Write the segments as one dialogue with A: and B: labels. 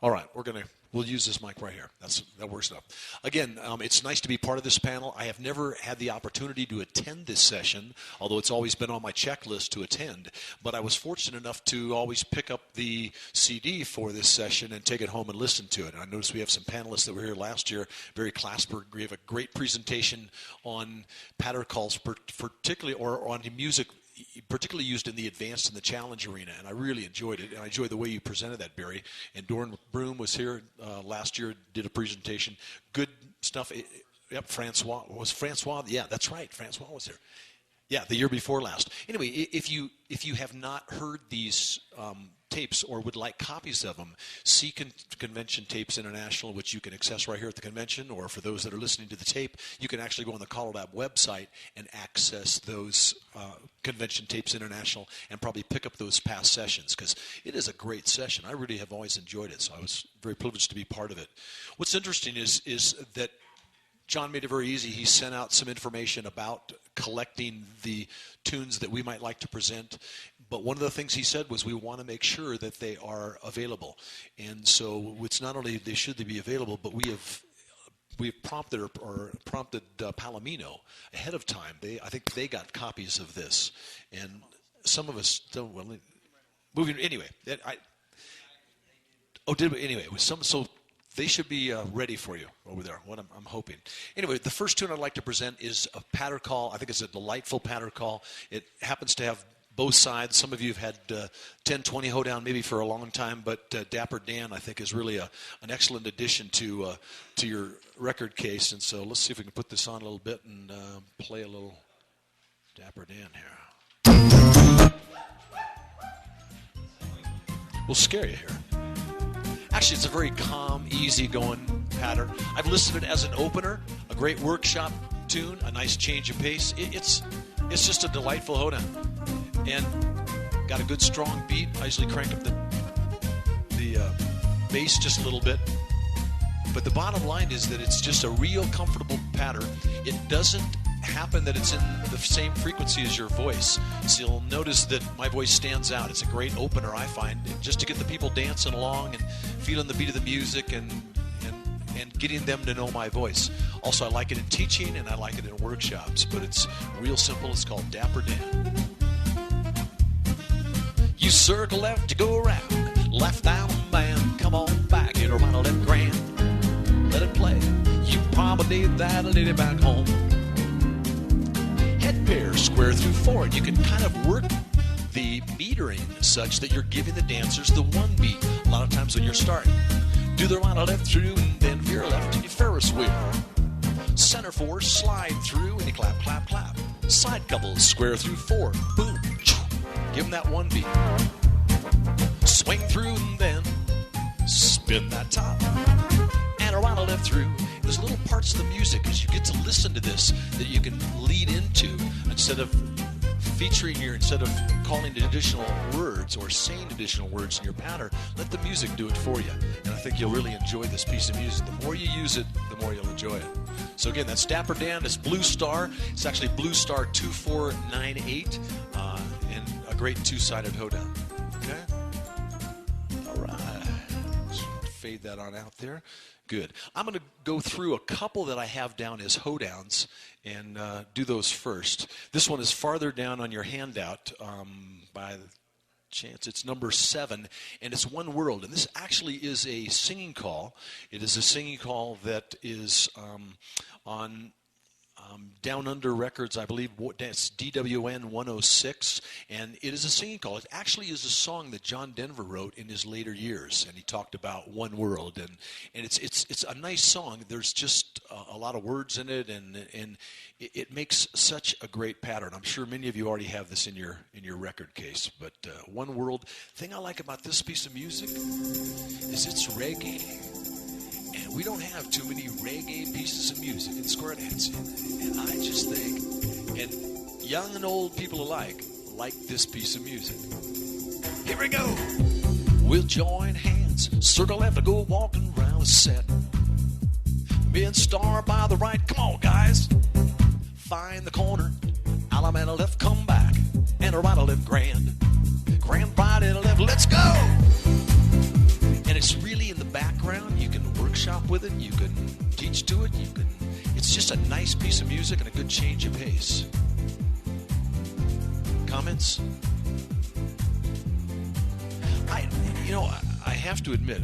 A: All right, we'll use this mic right here. That works enough. Again, it's nice to be part of this panel. I have never had the opportunity to attend this session, although it's always been on my checklist to attend. But I was fortunate enough to always pick up the CD for this session and take it home and listen to it. And I noticed we have some panelists that were here last year, very classy. We have a great presentation on patter calls, particularly or on music, particularly used in the advanced and the challenge arena, and I really enjoyed it, and I enjoyed the way you presented that, Barry. And Doran Broom was here last year, did a presentation. Good stuff. Yep, Francois. Yeah, that's right. Francois was here. Yeah, the year before last. Anyway, if you have not heard these tapes or would like copies of them, see Convention Tapes International, which you can access right here at the convention, or for those that are listening to the tape, you can actually go on the CALLERLAB website and access those Convention Tapes International and probably pick up those past sessions, because it is a great session. I really have always enjoyed it, so I was very privileged to be part of it. What's interesting is that John made it very easy. He sent out some information about collecting the tunes that we might like to present. But one of the things he said was we want to make sure that they are available. And so it's not only should they be available, but we have prompted Palomino ahead of time. I think they got copies of this. And some of us don't. Well, moving anyway. Anyway, with some so. They should be ready for you over there, what I'm hoping. Anyway, the first tune I'd like to present is a patter call. I think it's a delightful patter call. It happens to have both sides. Some of you have had 10-20 hoedown maybe for a long time, but Dapper Dan, I think, is really an excellent addition to your record case. And so let's see if we can put this on a little bit and play a little Dapper Dan here. We'll scare you here. Actually, it's a very calm, easy-going patter. I've listed it as an opener, a great workshop tune, a nice change of pace. It's just a delightful hoedown. And got a good, strong beat. I usually crank up the bass just a little bit. But the bottom line is that it's just a real comfortable patter. It doesn't happen that it's in the same frequency as your voice. So you'll notice that my voice stands out. It's a great opener, I find, just to get the people dancing along and feeling the beat of the music and getting them to know my voice. Also, I like it in teaching and I like it in workshops, but it's real simple. It's called Dapper Dan. You circle left, you go around, left down man, come on back, get around a left grand, let it play. You probably need that lady back home. Head pair, square through forward. You can kind of work the metering such that you're giving the dancers the one beat a lot of times when you're starting. Do the right or left through and then veer left and you Ferris wheel. Center four, slide through and you clap, clap, clap. Side couples, square through forward. Boom. Give them that one beat. Swing through and then spin that top. And around or left through. There's little parts of the music as you get to listen to this that you can lead into instead of calling additional words or saying additional words in your patter. Let the music do it for you. And I think you'll really enjoy this piece of music. The more you use it, the more you'll enjoy it. So again, that's Dapper Dan. It's Blue Star. It's actually Blue Star 2498 and a great two-sided hoedown. Okay? All right. Let's fade that on out there. Good. I'm going to go through a couple that I have down as hoedowns and do those first. This one is farther down on your handout by the chance. It's number 7, and it's One World. And this actually is a singing call. It is a singing call that is on Down Under Records, I believe. That's DWN 106, and it is a singing call. It actually is a song that John Denver wrote in his later years, and he talked about One World, and it's a nice song. There's just a lot of words in it, and it makes such a great pattern. I'm sure many of you already have this in your record case, but One World. Thing I like about this piece of music is it's reggae. And we don't have too many reggae pieces of music in square dancing. And I just think, and young and old people alike, like this piece of music. Here we go. We'll join hands, circle left to go walking around a set. Mid star by the right, come on guys. Find the corner, Alameda left, come back. And a right or left grand. Grand right and a left, let's go. And it's really in the back with it, you can teach to it, it's just a nice piece of music and a good change of pace. Comments? I have to admit,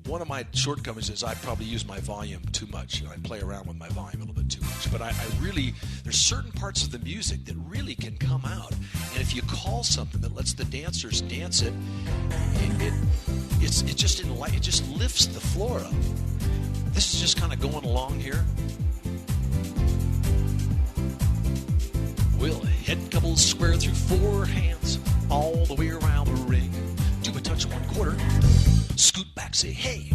A: one of my shortcomings is I probably use my volume too much, and I play around with my volume a little bit too much. But I really, there's certain parts of the music that really can come out, and if you call something that lets the dancers dance it, it just lifts the floor up. This is just kind of going along here. We'll head couples square through 4 hands all the way around the ring. Do a touch 1/4. Scoot back, say hey.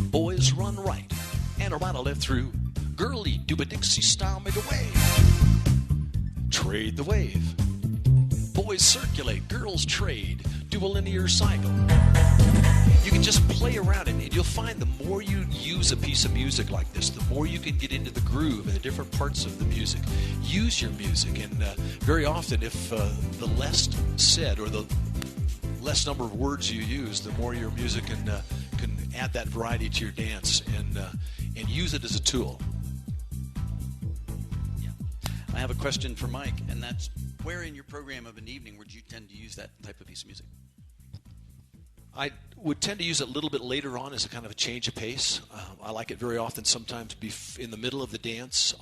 A: Boys run right and around a left through. Girlie, do a Dixie style, make a wave. Trade the wave. Boys circulate, girls trade. Do a linear cycle. You can just play around it, and you'll find the more you use a piece of music like this, the more you can get into the groove and the different parts of the music. Use your music, and very often if the less said or the less number of words you use, the more your music can add that variety to your dance and use it as a tool.
B: Yeah. I have a question for Mike, and that's where in your program of an evening would you tend to use that type of piece of music?
A: I would tend to use it a little bit later on as a kind of a change of pace. I like it very often sometimes to be in the middle of the dance.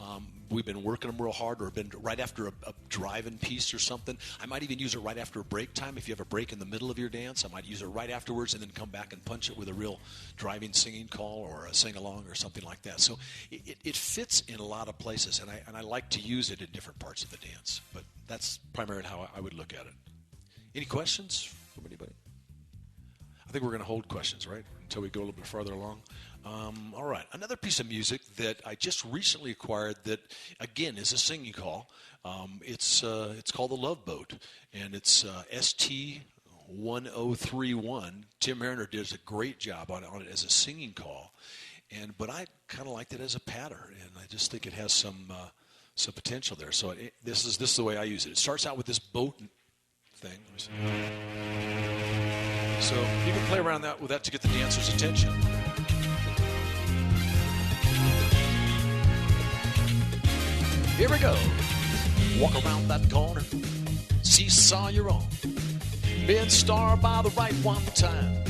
A: We've been working them real hard, or been right after a drive-in piece or something. I might even use it right after a break time. If you have a break in the middle of your dance, I might use it right afterwards and then come back and punch it with a real driving singing call or a sing-along or something like that. So it fits in a lot of places, and I like to use it in different parts of the dance. But that's primarily how I would look at it. Any questions from anybody? I think we're going to hold questions, right, until we go a little bit farther along. All right. Another piece of music that I just recently acquired that, again, is a singing call. It's called the Love Boat, and it's ST1031. Tim Mariner does a great job on it as a singing call, but I kind of liked it as a pattern, and I just think it has some potential there. So this is the way I use it. It starts out with this boat thing. So you can play around with that to get the dancer's attention. Here we go. Walk around that corner. Seesaw you're on. Been star by the right one time.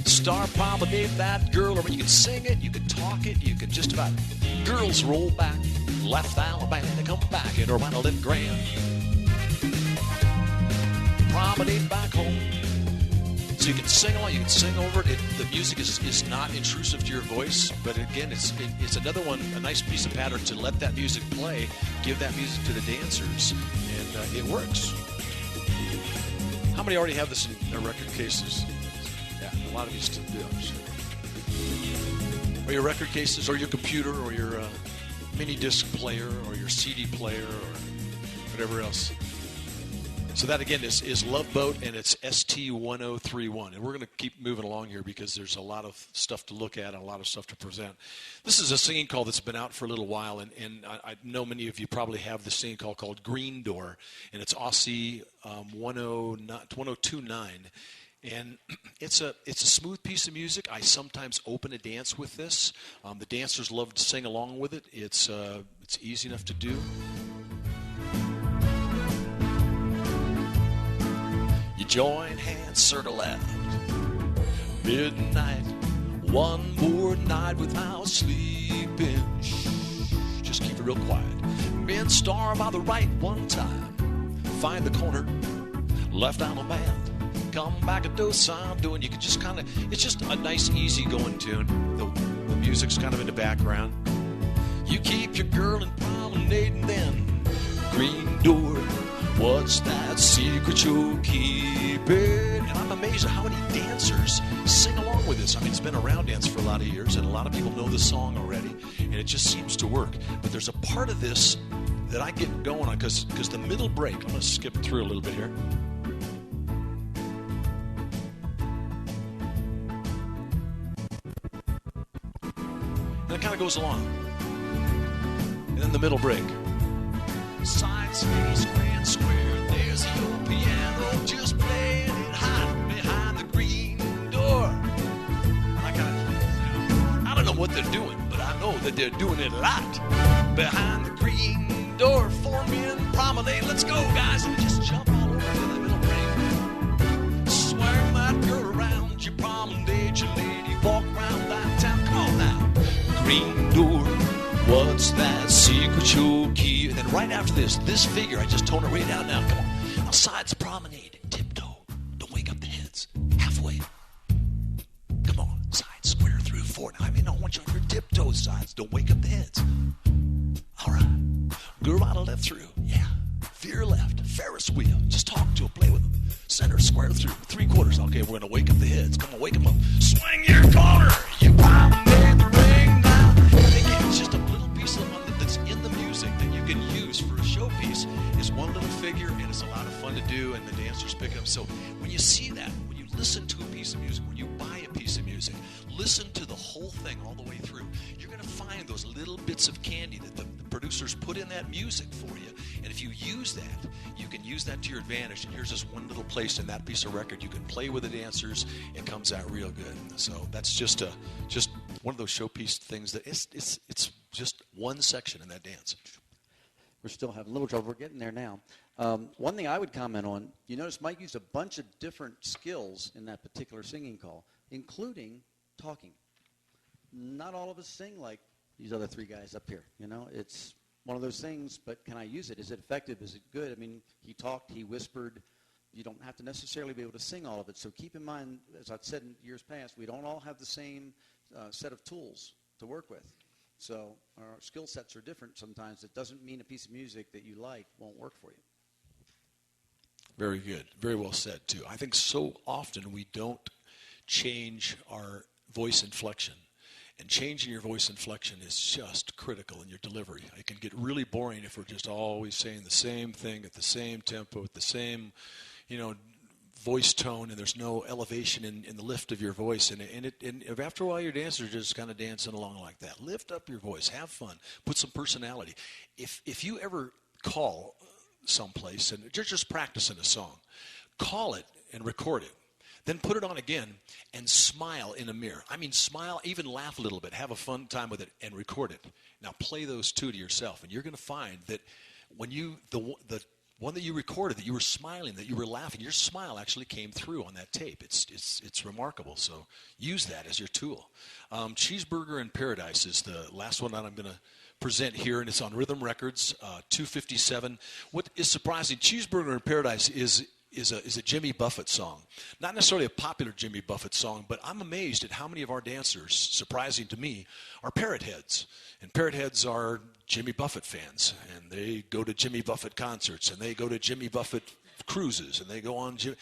A: Star promenade that girl, or you can sing it, you can talk it, you can just about. Girls roll back, left Alabama, come back in around a little grand. Promenade back home. So you can sing along, you can sing over it. The music is not intrusive to your voice, but again, it's another one, a nice piece of pattern to let that music play, give that music to the dancers, and it works. How many already have this in their record cases? Yeah, a lot of you still do, I'm sure. Or your record cases, or your computer, or your mini disc player, or your CD player, or whatever else. So that, again, is Love Boat, and it's ST1031. And we're going to keep moving along here because there's a lot of stuff to look at and a lot of stuff to present. This is a singing call that's been out for a little while, and I know many of you probably have the singing call called Green Door, and it's Aussie 1029. And it's a smooth piece of music. I sometimes open a dance with this. The dancers love to sing along with it. It's easy enough to do. You join hands, circle left. Midnight, one more night without sleeping. Shh, just keep it real quiet. Been star by the right one time. Find the corner, left on the band. Come back and do some doing. You can just kind of, it's just a nice, easy going tune. The music's kind of in the background. You keep your girl in promenading then. Green door. What's that secret you're keeping? And I'm amazed at how many dancers sing along with this. I mean, it's been a round dance for a lot of years, and a lot of people know the song already, and it just seems to work. But there's a part of this that I get going on, because the middle break, I'm going to skip through a little bit here. And it kind of goes along. And then the middle break. Side space, grand square, there's your piano, just playing it hot behind the green door. I got it. that they're doing it a lot. Behind the green door, 4 men promenade. Let's go, guys, and just jump all over to the middle ring. Swing that girl around, you promenade, your lady, walk around downtown. Come on now. Green door, what's that secret show key? And then right after this figure, I just tone it right down now. Come on. Sides promenade, tiptoe, don't wake up the heads. Halfway. Come on, sides square through 4. Now, I mean, I want you on your tiptoe sides, don't wake up the heads. All right. Go right left through. Yeah. Veer left. Ferris wheel. Just talk to him, play with him. Center, square through. 3/4. Okay, we're going to wake up the heads. Come on, wake them up. Swing your corner. You promenade the ring now. Again, it's just a little piece of one that's in the music that you can use for a showpiece. Is one little figure, and it's a lot of fun to do, and the dancers pick up. So when you see that, when you listen to a piece of music, when you buy a piece of music, listen to the whole thing all the way through. You're going to find those little bits of candy that the producers put in that music for you. And if you use that, you can use that to your advantage. And here's just one little place in that piece of record. You can play with the dancers. It comes out real good. So that's just one of those showpiece things that it's just one section in that dance.
B: We're still having a little trouble. We're getting there now. One thing I would comment on, you notice Mike used a bunch of different skills in that particular singing call, including talking. Not all of us sing like these other 3 guys up here. You know, it's one of those things, but can I use it? Is it effective? Is it good? I mean, he talked, he whispered. You don't have to necessarily be able to sing all of it. So keep in mind, as I've said in years past, we don't all have the same set of tools to work with. So our skill sets are different sometimes. It doesn't mean a piece of music that you like won't work for you.
A: Very good. Very well said, too. I think so often we don't change our voice inflection. And changing your voice inflection is just critical in your delivery. It can get really boring if we're just always saying the same thing at the same tempo, with the same, voice tone, and there's no elevation in the lift of your voice. And after a while, your dancers are just kind of dancing along like that. Lift up your voice. Have fun. Put some personality. If you ever call someplace and you're just practicing a song, call it and record it. Then put it on again and smile in a mirror. I mean, smile, even laugh a little bit. Have a fun time with it and record it. Now play those 2 to yourself, and you're going to find that when the one that you recorded, that you were smiling, that you were laughing, your smile actually came through on that tape. It's remarkable. So use that as your tool. Cheeseburger in Paradise is the last one that I'm going to present here, and it's on Rhythm Records, 257. What is surprising, Cheeseburger in Paradise is a Jimmy Buffett song. Not necessarily a popular Jimmy Buffett song, but I'm amazed at how many of our dancers, surprising to me, are parrot heads. And parrot heads are Jimmy Buffett fans. And they go to Jimmy Buffett concerts, and they go to Jimmy Buffett cruises, and they go on Jimmy.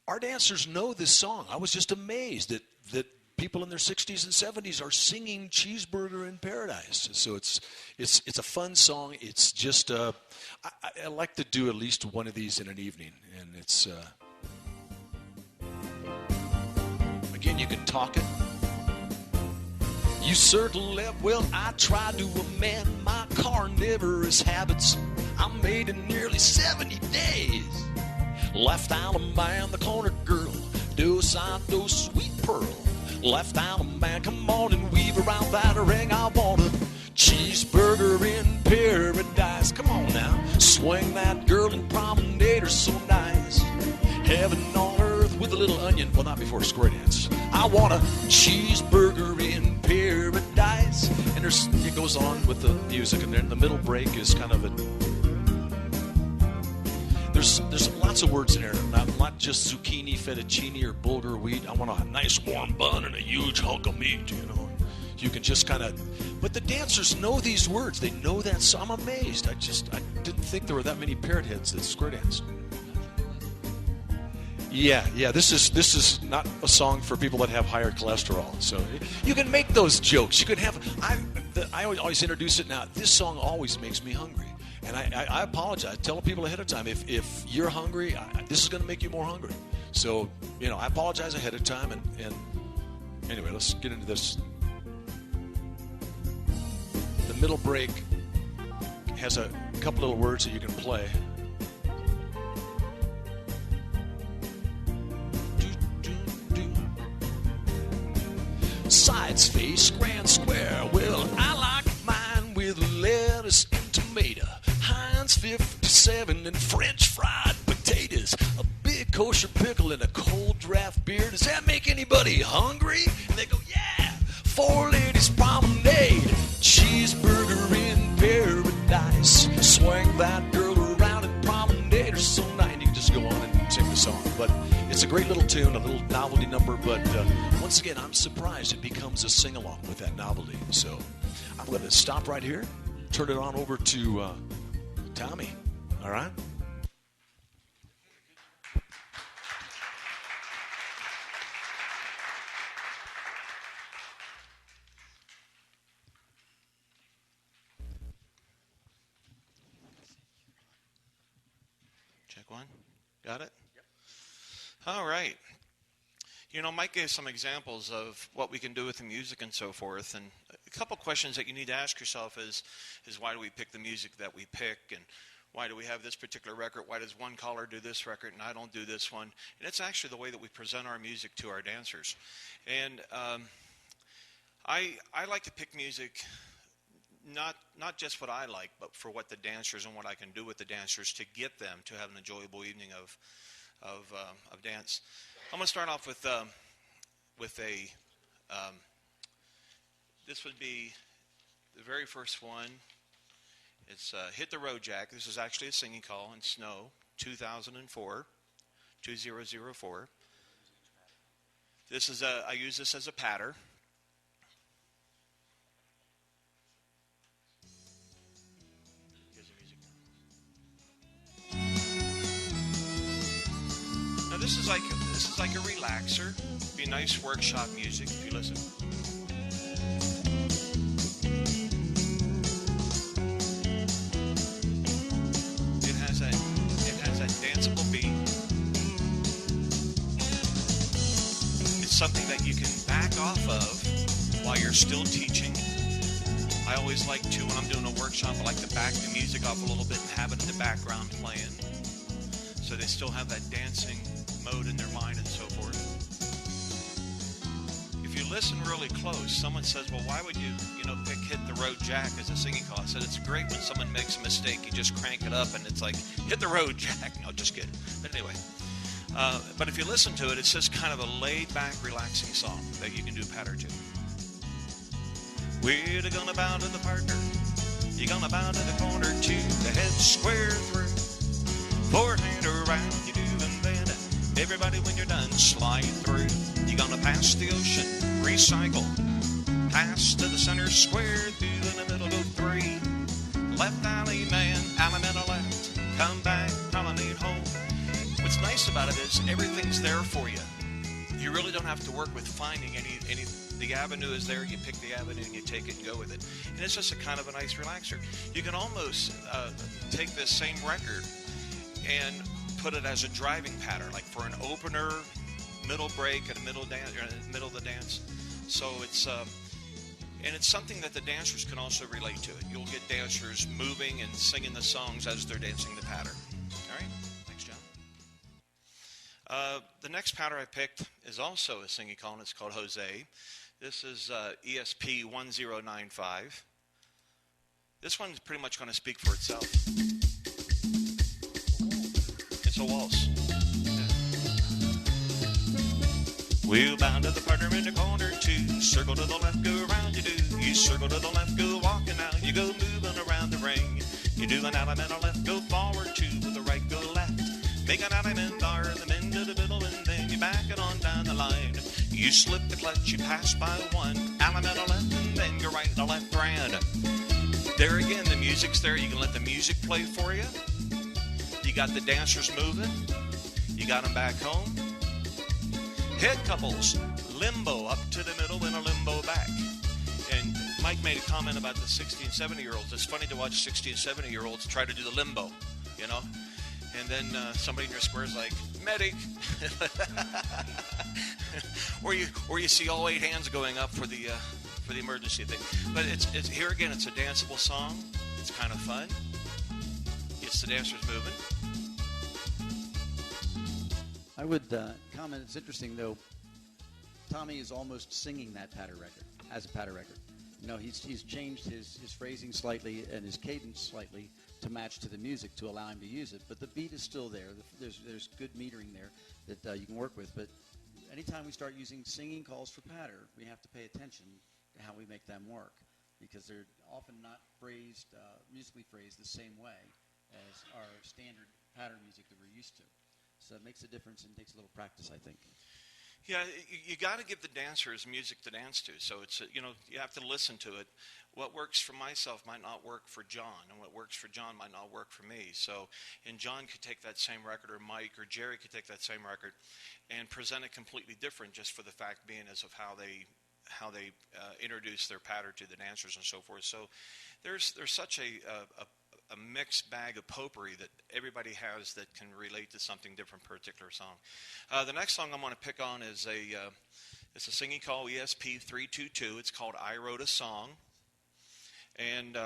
A: Our dancers know this song. I was just amazed that people in their 60s and 70s are singing Cheeseburger in Paradise. So it's a fun song. It's just I like to do at least one of these in an evening, and it's again, you can talk it. You certainly, well, I tried to amend my carnivorous habits. I'm made in nearly 70 days. Left out a man, the corner girl, dos sweet pearl. Left out a man, come on and weave around that ring. I want a cheeseburger in paradise. Come on now, swing that girl and promenade her so nice. Heaven on earth with a little onion. Well, not before square dance. I want a cheeseburger in paradise. And it goes on with the music, and then the middle break is kind of a. There's lots of words in there. Not just zucchini, fettuccine, or bulgur wheat. I want a nice warm bun and a huge hunk of meat. You can just kind of. But the dancers know these words. They know that. So I'm amazed. I didn't think there were that many parrot heads that square danced. Yeah. This is not a song for people that have higher cholesterol. So you can make those jokes. You can have. I always introduce it now. This song always makes me hungry. And I apologize. Tell people ahead of time, if you're hungry, this is going to make you more hungry. So, I apologize ahead of time. And anyway, let's get into this. The middle break has a couple little words that you can play. Sides, face, grand, square. Well, I like $6.57 and French fried potatoes, a big kosher pickle, and a cold draft beer. Does that make anybody hungry? And they go, yeah. 4 ladies promenade, cheeseburger in paradise. Swing that girl around and promenade her so nice. You can just go on and sing the song. But it's a great little tune, a little novelty number. But once again, I'm surprised it becomes a sing-along with that novelty. So I'm going to stop right here, turn it on over to Tommy. All right?
C: Check one. Got it? Yep. All right. You know, Mike gave some examples of what we can do with the music and so forth. And a couple questions that you need to ask yourself is why do we pick the music that we pick? And why do we have this particular record? Why does one caller do this record and I don't do this one? And it's actually the way that we present our music to our dancers. And I like to pick music not just what I like, but for what the dancers and what I can do with the dancers to get them to have an enjoyable evening of dance. I'm going to start off with a this would be the very first one. It's Hit the Road Jack. This is actually a singing call in Snow, 2004. This is I use this as a patter. Now this is like a relaxer. Be nice workshop music if you listen. It has that danceable beat. It's something that you can back off of while you're still teaching. I always like to, when I'm doing a workshop, I like to back the music off a little bit and have it in the background playing. So they still have that dancing mode in their mind and so forth. If you listen really close, someone says, well, why would you pick Hit the Road Jack as a singing call? I said, it's great when someone makes a mistake. You just crank it up and it's like, hit the road, Jack. No, just kidding. But anyway, but if you listen to it, it's just kind of a laid-back, relaxing song that you can do patter to. We're gonna bow to the partner. You're gonna bow to the corner to the head square through. Forehand around, you do and then everybody when you're done, slide through. You're gonna pass the ocean, recycle. Pass to the center square, through in the middle, go 3. Left alley man, Alameda left. Come back, promenade home. What's nice about it is everything's there for you. You really don't have to work with finding any. The avenue is there. You pick the avenue and you take it and go with it. And it's just a kind of a nice relaxer. You can almost take this same record and put it as a driving pattern, like for an opener, middle break, and a middle dance, or in the middle of the dance. So it's and it's something that the dancers can also relate to it. You'll get dancers moving and singing the songs as they're dancing the pattern. All right, thanks, John. The next pattern I picked is also a singing call, and it's called Jose. This is ESP 1095. This one's pretty much going to speak for itself. It's a waltz. Yeah. We'll bound to the partner in the corner, 2. Circle to the left, go around, you do. You circle to the left, go walking out. You go moving around the ring. You do an element on left, go forward, 2. With the right, go left. Make an element, bar the men to the middle, and then you back it on down the line. You slip the clutch, you pass by 1. Element on left, and then you're right to left round. There again, the music's there. You can let the music play for you. You got the dancers moving. You got them back home. Head couples, limbo up to the middle and a limbo back. And Mike made a comment about the 60 and 70-year-olds. It's funny to watch 60 and 70-year-olds try to do the limbo, you know. And then somebody in your square is like, medic. or you see all 8 hands going up for the emergency thing. But it's here again, it's a danceable song. It's kind of fun. Gets the dancers moving.
B: I would comment, it's interesting, though, Tommy is almost singing that patter record, as a patter record. You know, he's changed his phrasing slightly and his cadence slightly to match to the music to allow him to use it. But the beat is still there. There's good metering there that you can work with. But anytime we start using singing calls for patter, we have to pay attention to how we make them work, because they're often not phrased, musically phrased the same way as our standard pattern music that we're used to. So it makes a difference and takes a little practice, I think.
C: Yeah, you got to give the dancers music to dance to. So it's you have to listen to it. What works for myself might not work for John, and what works for John might not work for me. So, and John could take that same record, or Mike or Jerry could take that same record, and present it completely different, just for the fact being as of how they introduce their pattern to the dancers and so forth. So, there's such a mixed bag of potpourri that everybody has that can relate to something different per particular song. The next song I'm going to pick on is it's a singing call, ESP 322. It's called I Wrote a Song. And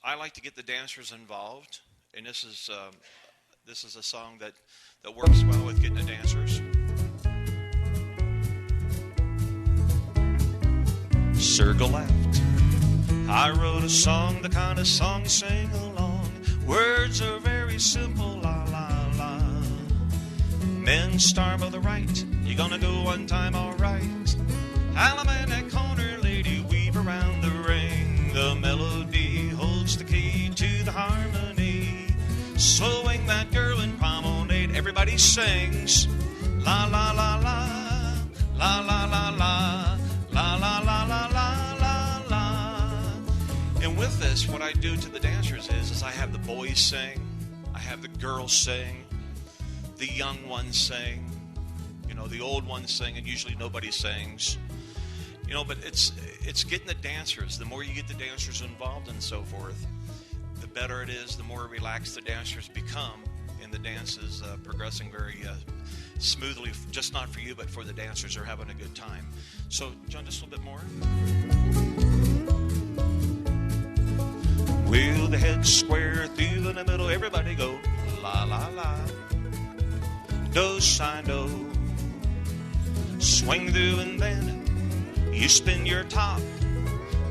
C: I like to get the dancers involved. And this is a song that works well with getting the dancers. Circle left. I wrote a song, the kind of song sing along. Words are very simple, la la la. Men starve on the right, you gonna go one time, alright. Alabama in that corner, lady, weave around the ring. The melody holds the key to the harmony. Swing that girl in promenade, everybody sings. La la la la, la la la la, la la la la la. And with this, what I do to the dancers is I have the boys sing, I have the girls sing, the young ones sing, the old ones sing, and usually nobody sings. But it's getting the dancers. The more you get the dancers involved and so forth, the better it is, the more relaxed the dancers become, and the dance is progressing very smoothly, just not for you, but for the dancers. Are having a good time. So, John, just a little bit more. Wheel the head square through in the middle, everybody go la la la. Do, si, do. Swing through and then you spin your top.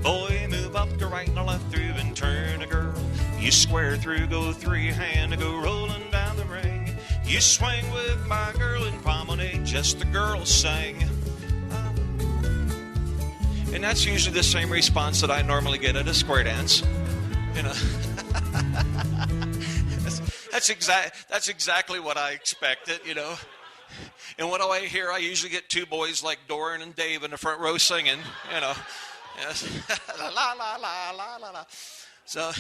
C: Boy, move up to right and left through and turn a girl. You square through, go three hand, go rolling down the ring. You swing with my girl in promenade, just the girls sing. And that's usually the same response that I normally get at a square dance. That's exactly what I expected, And what do I hear? I usually get two boys like Doran and Dave in the front row singing, Yes. La la la la la la. So,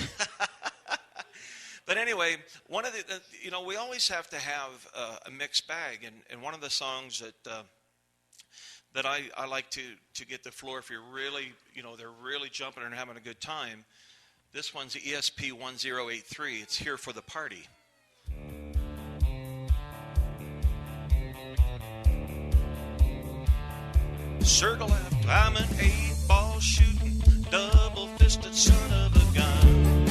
C: but anyway, one of the we always have to have a mixed bag, and one of the songs that I like to get the floor if you're really they're really jumping and having a good time. This one's ESP 1083. It's Here for the Party. Circle left, I'm an 8-ball shooting, double-fisted son of a gun.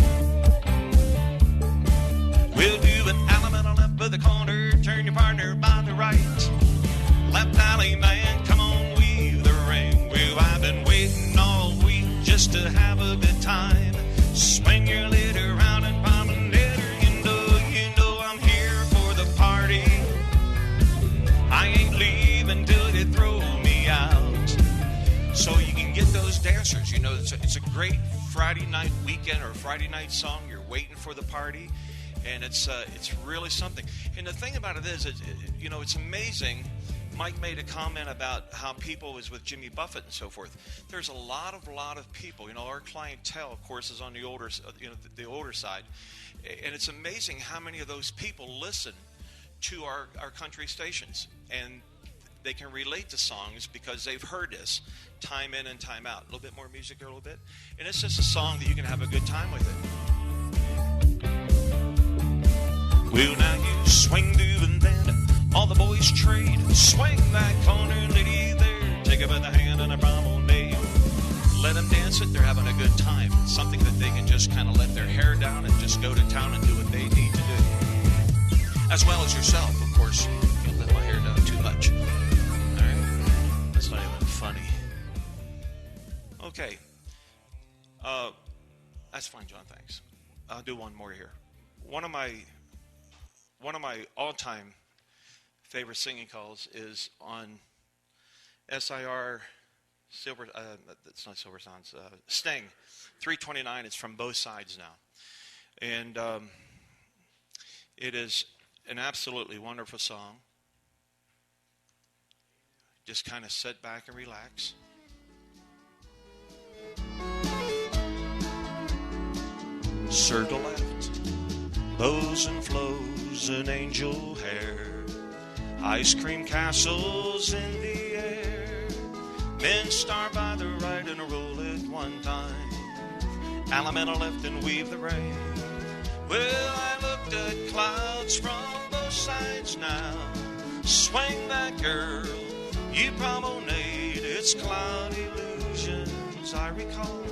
C: We'll do an element on left of the corner, turn your partner by the right. Left alley man, come on, weave the ring. Well, I've been waiting all week just to have a good time. Swing your lid around and promenade her. You know I'm here for the party. I ain't leaving till they throw me out. So you can get those dancers. It's a great Friday night weekend or Friday night song. You're waiting for the party, and it's really something. And the thing about it is, it's amazing. Mike made a comment about how people is with Jimmy Buffett and so forth. There's a lot of people. Our clientele, of course, is on the older, the older side, and it's amazing how many of those people listen to our country stations, and they can relate to songs because they've heard this time in and time out. A little bit more music, or a little bit, and it's just a song that you can have a good time with it. Well, now you swing through and then all the boys trade. Swing that corner, lady there. Take her by the hand and a promenade. Let them dance it. They're having a good time. It's something that they can just kind of let their hair down and just go to town and do what they need to do. As well as yourself, of course. Don't let my hair down too much. All right? That's not even funny. Okay. That's fine, John. Thanks. I'll do one more here. One of my all-time favorite singing calls is on SIR Silver. It's not Silver Sounds. Sting, 329. It's from both sides now, and it is an absolutely wonderful song. Just kind of sit back and relax. Circle left, bows and flows and angel hair, ice cream castles in the air, men start by the right and roll it one time, Alameda left and weave the rain. Well, I looked at clouds from both sides now, swing that girl, you promenade, it's cloud illusions I recall.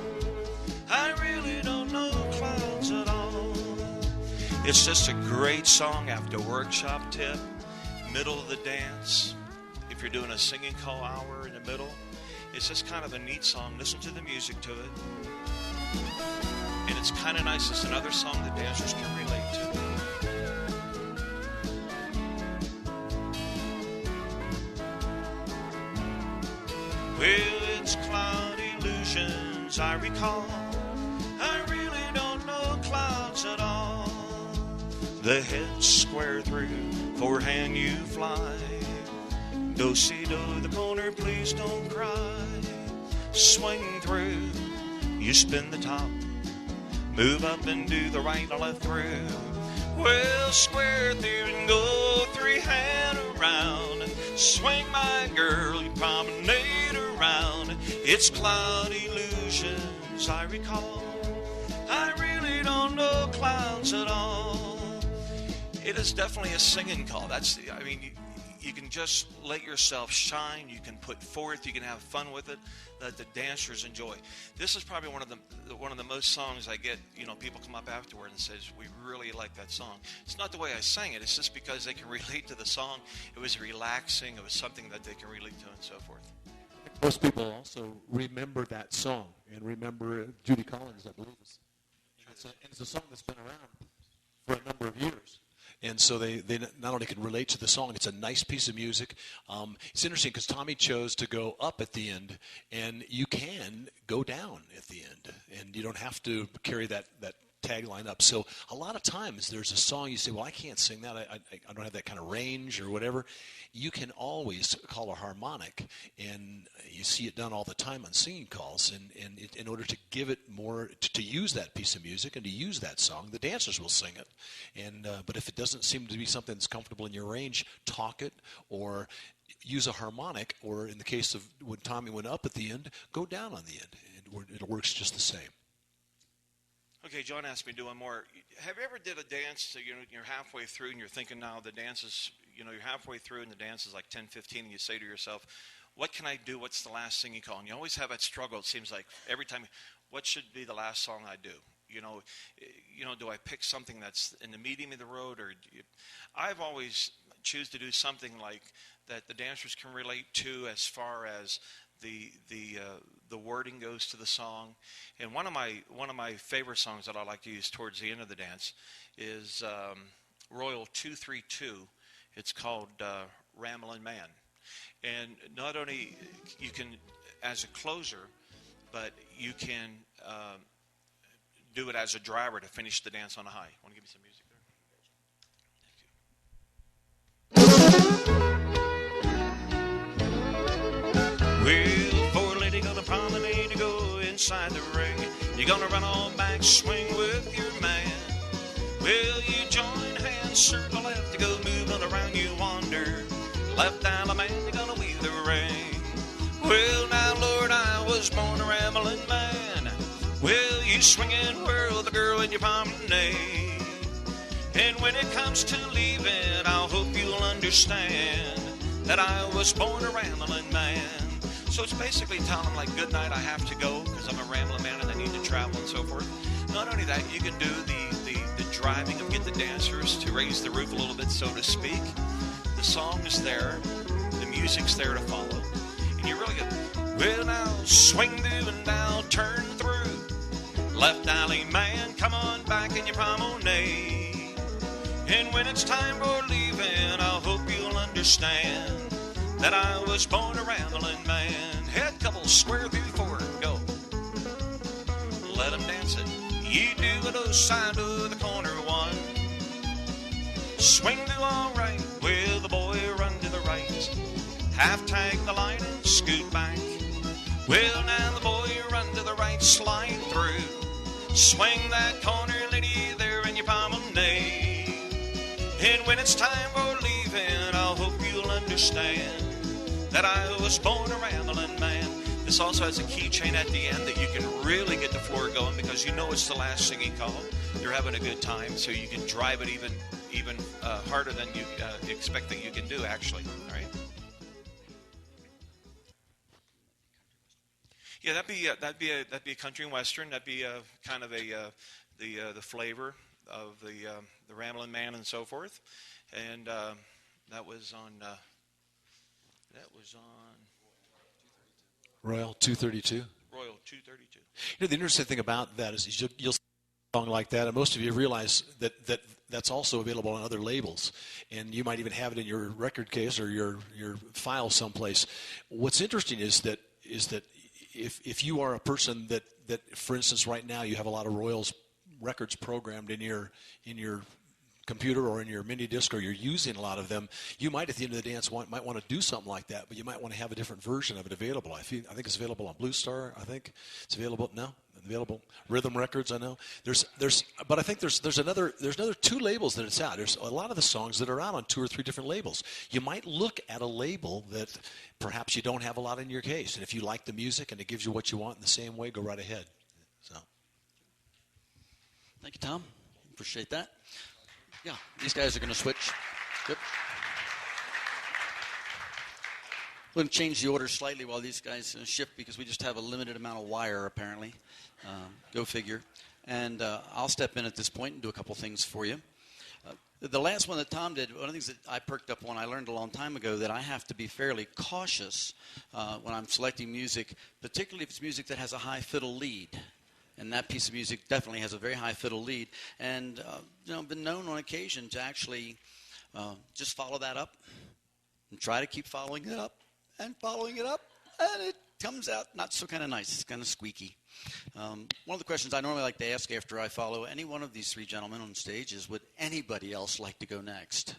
C: I really don't know clouds at all. It's just a great song after workshop tip, middle of the dance. If you're doing a singing call hour in the middle, it's just kind of a neat song. Listen to the music to it. And it's kind of nice. It's another song that dancers can relate to. Well, it's cloud illusions I recall. I really don't know clouds at all. The head's square through, forehand you fly. Do-si-do, the corner, please don't cry. Swing through, you spin the top. Move up and do the right or left through. Well, square through and go three-hand around. Swing, my girl, you promenade around. It's cloud illusions I recall. I really don't know clouds at all. It is definitely a singing call. You can just let yourself shine. You can put forth. You can have fun with it. That the dancers enjoy. This is probably one of the most songs I get. People come up afterward and says, "We really like that song." It's not the way I sang it. It's just because they can relate to the song. It was relaxing. It was something that they can relate to, and so forth.
D: Most people also remember that song and remember Judy Collins, I believe. It's a song that's been around for a number of years.
A: And so they not only can relate to the song, it's a nice piece of music. It's interesting because Tommy chose to go up at the end, and you can go down at the end, and you don't have to carry that tagline up. So a lot of times there's a song you say, well, I can't sing that. I don't have that kind of range or whatever. You can always call a harmonic, and you see it done all the time on singing calls. And in order to give it more, to use that piece of music and to use that song, the dancers will sing it. And but if it doesn't seem to be something that's comfortable in your range, talk it or use a harmonic, or in the case of when Tommy went up at the end, go down on the end. It works just the same.
C: Okay, John asked me to do one more. Have you ever did a dance, so you're halfway through and you're thinking now the dance is, you're halfway through and the dance is like 10, 15, and you say to yourself, what can I do? What's the last singing call? And you always have that struggle, it seems like, every time. What should be the last song I do? Do I pick something that's in the medium of the road? Or I've always choose to do something like that the dancers can relate to as far as the wording goes to the song. And one of my favorite songs that I like to use towards the end of the dance is Royal 232. It's called Ramblin' Man. And not only you can as a closer, but you can do it as a driver to finish the dance on a high. Want to give me some music there? Well, for a lady gonna promenade to go inside the ring. You're gonna run all back, swing with your man. Well, you join hands, circle left to go moving around, you wander. Left Alabama, you're gonna weave the ring. Well, now, Lord, I was born a rambling man. Well, you swing and whirl the girl in your promenade. And when it comes to leaving, I hope you'll understand that I was born a rambling man. So it's basically telling them, like, good night, I have to go because I'm a rambling man and I need to travel and so forth. Not only that, you can do the driving of get the dancers to raise the roof a little bit, so to speak. The song is there, the music's there to follow, and you really get, well, now swing through and now turn through. Left alley man, come on back in your promenade. And when it's time for leaving, I hope you'll understand that I was born a rambling man. Head couple square through four, go. Let 'em dance it. You do it oh side of the corner one. Swing through all right with the boy run to the right. Half tag the line and scoot back. Well, now the boy run to the right, slide through. Swing that corner, lady, there in your promenade. And when it's time for leaving, I hope you'll understand that I was born a rambling man. This also has a keychain at the end that you can really get the floor going because you know it's the last singing call. You're having a good time, so you can drive it even harder than you expect that you can do, actually. All right. Yeah, that'd be a country and western. That'd be kind of the flavor of the Ramblin' Man and so forth. And that was on
A: Royal 232.
C: Royal 232.
A: You know, the interesting thing about that is you'll see a song like that, and most of you realize that's also available on other labels, and you might even have it in your record case or your file someplace. What's interesting is that if you are a person that for instance right now you have a lot of Royals records programmed in your computer or in your mini disc, or you're using a lot of them, you might at the end of the dance might want to do something like that, but you might want to have a different version of it available. I think it's available on Blue Star. I think it's available Rhythm Records. I know but I think there's another 2 labels that it's out. There's a lot of the songs that are out on 2 or 3 different labels. You might look at a label that perhaps you don't have a lot in your case, and if you like the music and it gives you what you want in the same way, go right ahead. So,
B: thank you, Tom. Appreciate that. Yeah, these guys are going to switch. Good. We're going to change the order slightly while these guys shift because we just have a limited amount of wire, apparently. Go figure. And I'll step in at this point and do a couple things for you. The last one that Tom did, one of the things that I perked up on, I learned a long time ago that I have to be fairly cautious when I'm selecting music, particularly if it's music that has a high fiddle lead. And that piece of music definitely has a very high fiddle lead. And, been known on occasion to actually just follow that up and try to keep following it up and following it up. And it comes out not so kind of nice. It's kind of squeaky. One of the questions I normally like to ask after I follow any one of these 3 gentlemen on stage is, would anybody else like to go next?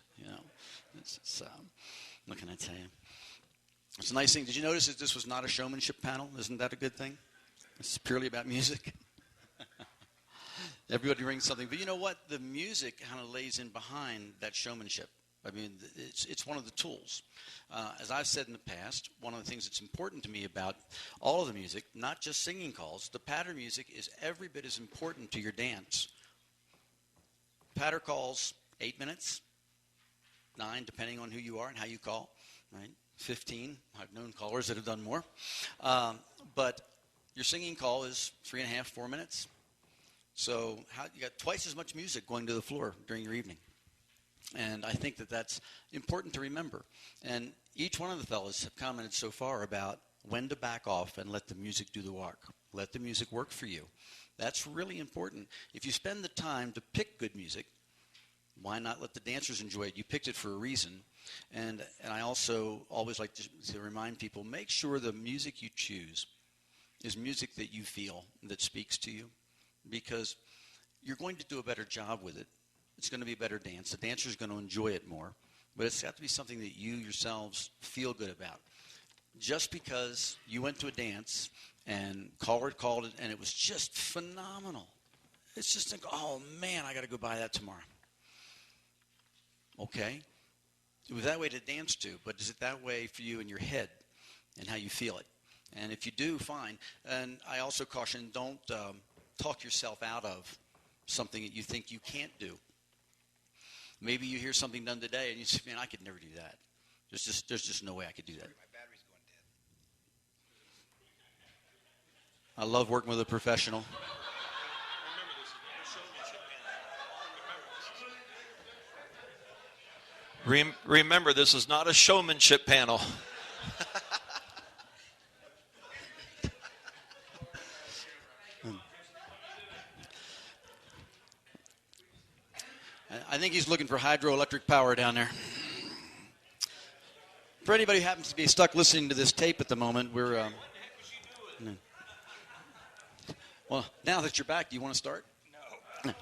B: What can I tell you? It's a nice thing. Did you notice that this was not a showmanship panel? Isn't that a good thing? It's purely about music. Everybody brings something. But you know what? The music kind of lays in behind that showmanship. I mean, it's one of the tools. As I've said in the past, one of the things that's important to me about all of the music, not just singing calls, the patter music is every bit as important to your dance. Patter calls, 8 minutes, 9, depending on who you are and how you call, right? 15. I've known callers that have done more. But your singing call is 3.5, 4 minutes. So you got twice as much music going to the floor during your evening. And I think that that's important to remember. And each one of the fellas have commented so far about when to back off and let the music do the work. Let the music work for you. That's really important. If you spend the time to pick good music, why not let the dancers enjoy it? You picked it for a reason. And I also always like to remind people, make sure the music you choose is music that you feel, that speaks to you, because you're going to do a better job with it. It's going to be a better dance. The dancer's going to enjoy it more. But it's got to be something that you yourselves feel good about. Just because you went to a dance and caller called it and it was just phenomenal. It's just like, oh, man, I got to go buy that tomorrow. Okay. It was that way to dance to, but is it that way for you in your head and how you feel it? And if you do, fine. And I also caution, don't talk yourself out of something that you think you can't do. Maybe you hear something done today and you say, man, I could never do that. There's just no way I could do that.
E: My battery's going dead.
B: I love working with a professional.
C: Remember, this is not a showmanship panel.
B: think he's looking for hydroelectric power down there. For anybody who happens to be stuck listening to this tape at the moment, we're... Well, now that you're back, do you want to start? No.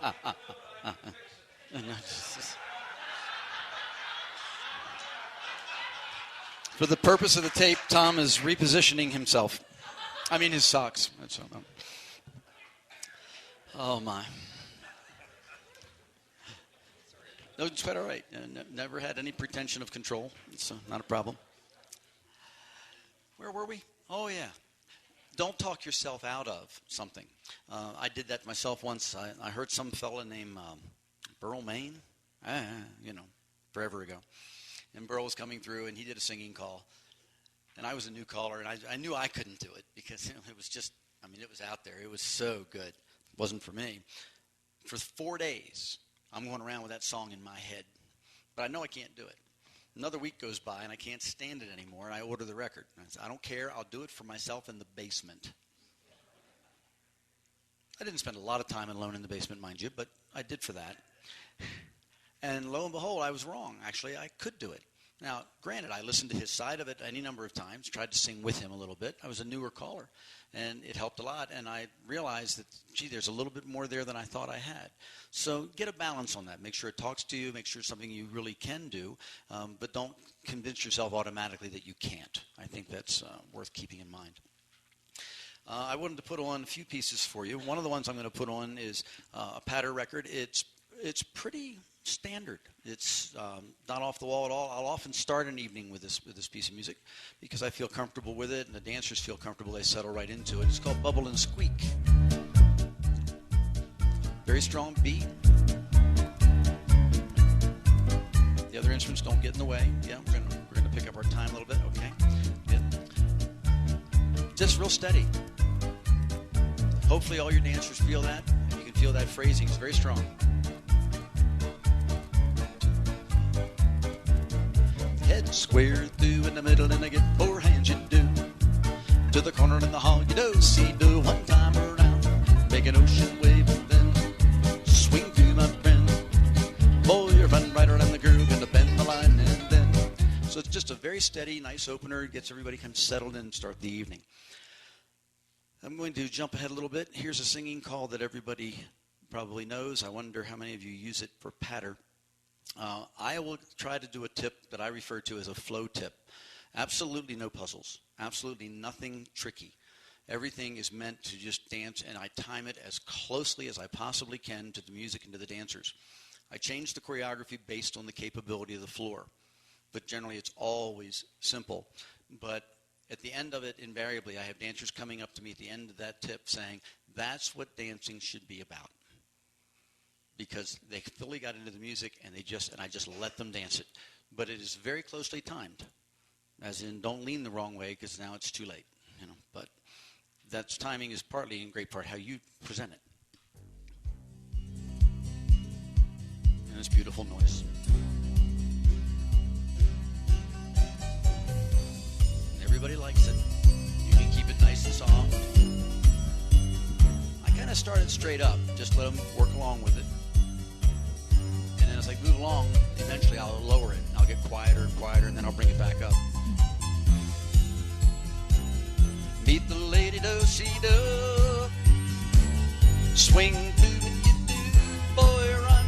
B: For the purpose of the tape, Tom is repositioning himself. I mean, his socks. That's what oh, my. No, it's quite all right. Never had any pretension of control. It's not a problem. Where were we? Oh, yeah. Don't talk yourself out of something. I did that myself once. I heard some fella named Burl Maine, forever ago. And Burl was coming through, and he did a singing call. And I was a new caller, and I knew I couldn't do it because it was just, it was out there. It was so good. It wasn't for me. For 4 days, I'm going around with that song in my head. But I know I can't do it. Another week goes by, and I can't stand it anymore, and I order the record. I said, I don't care. I'll do it for myself in the basement. I didn't spend a lot of time alone in the basement, mind you, but I did for that. And lo and behold, I was wrong. Actually, I could do it. Now, granted, I listened to his side of it any number of times, tried to sing with him a little bit. I was a newer caller, and it helped a lot. And I realized that, gee, there's a little bit more there than I thought I had. So get a balance on that. Make sure it talks to you. Make sure it's something you really can do. But don't convince yourself automatically that you can't. I think that's worth keeping in mind. I wanted to put on a few pieces for you. One of the ones I'm going to put on is a patter record. It's pretty standard. It's not off the wall at all. I'll often start an evening with this piece of music because I feel comfortable with it, and the dancers feel comfortable. They settle right into it. It's called Bubble and Squeak. Very strong beat. The other instruments don't get in the way. Yeah, we're gonna pick up our time a little bit. Okay. Yeah. Just real steady. Hopefully all your dancers feel that. You can feel that phrasing. It's very strong. Head square through in the middle, and I get 4 hands you do. To the corner in the hall, you do see do one time around. Make an ocean wave and then swing through, my friend. Boy, you're running right around the groove, gonna bend the line and then. So it's just a very steady, nice opener. It gets everybody kind of settled in and start the evening. I'm going to jump ahead a little bit. Here's a singing call that everybody probably knows. I wonder how many of you use it for patter. I will try to do a tip that I refer to as a flow tip. Absolutely no puzzles. Absolutely nothing tricky. Everything is meant to just dance, and I time it as closely as I possibly can to the music and to the dancers. I change the choreography based on the capability of the floor, but generally it's always simple. But at the end of it, invariably, I have dancers coming up to me at the end of that tip saying, that's what dancing should be about. Because they fully got into the music, and I just let them dance it. But it is very closely timed, as in don't lean the wrong way because now it's too late. But that's timing is partly, in great part, how you present it. And it's beautiful noise. And everybody likes it. You can keep it nice and soft. I kind of started straight up, just let them work along with it. And as I move along, eventually I'll lower it. I'll get quieter and quieter, and then I'll bring it back up. Meet the lady do-si-do. Swing do-do-do, boy run.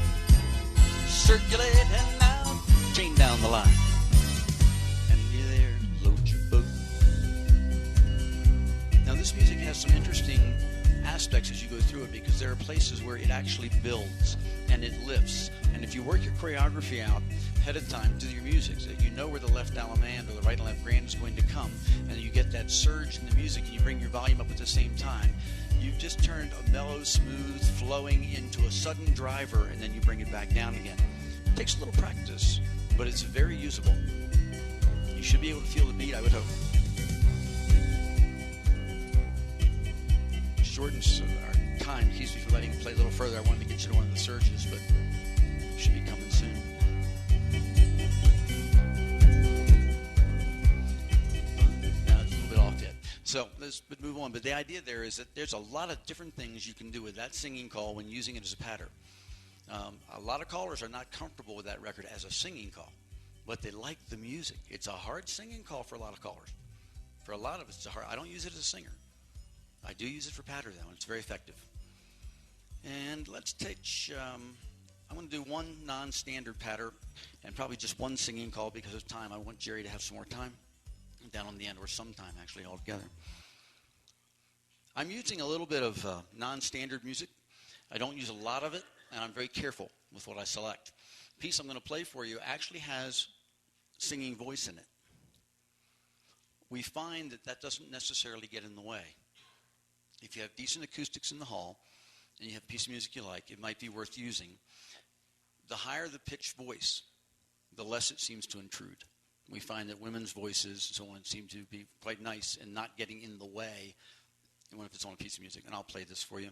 B: Circulate and now chain down the line. And you're there, load your boat. Now this music has some interesting aspects as you go through it because there are places where it actually builds and it lifts. And if you work your choreography out ahead of time to your music so that you know where the left allemande or the right and left grand is going to come, and you get that surge in the music and you bring your volume up at the same time, you've just turned a mellow, smooth, flowing into a sudden driver, and then you bring it back down again. It takes a little practice, but it's very usable. You should be able to feel the beat, I would hope. Shortens our time. Excuse me for letting you play a little further. I wanted to get you to one of the surges, but it should be coming soon. Now it's a little bit off yet. So let's move on. But the idea there is that there's a lot of different things you can do with that singing call when using it as a patter. A lot of callers are not comfortable with that record as a singing call, but they like the music. It's a hard singing call for a lot of callers. For a lot of us, it's hard. I don't use it as a singer. I do use it for patter, though, and it's very effective. And let's take, I'm going to do one non-standard patter and probably just one singing call because of time. I want Jerry to have some more time down on the end, or some time, actually, altogether. I'm using a little bit of non-standard music. I don't use a lot of it, and I'm very careful with what I select. The piece I'm going to play for you actually has singing voice in it. We find that that doesn't necessarily get in the way. If you have decent acoustics in the hall and you have a piece of music you like, it might be worth using. The higher the pitch voice, the less it seems to intrude. We find that women's voices and so on seem to be quite nice and not getting in the way when if it's on a piece of music. And I'll play this for you.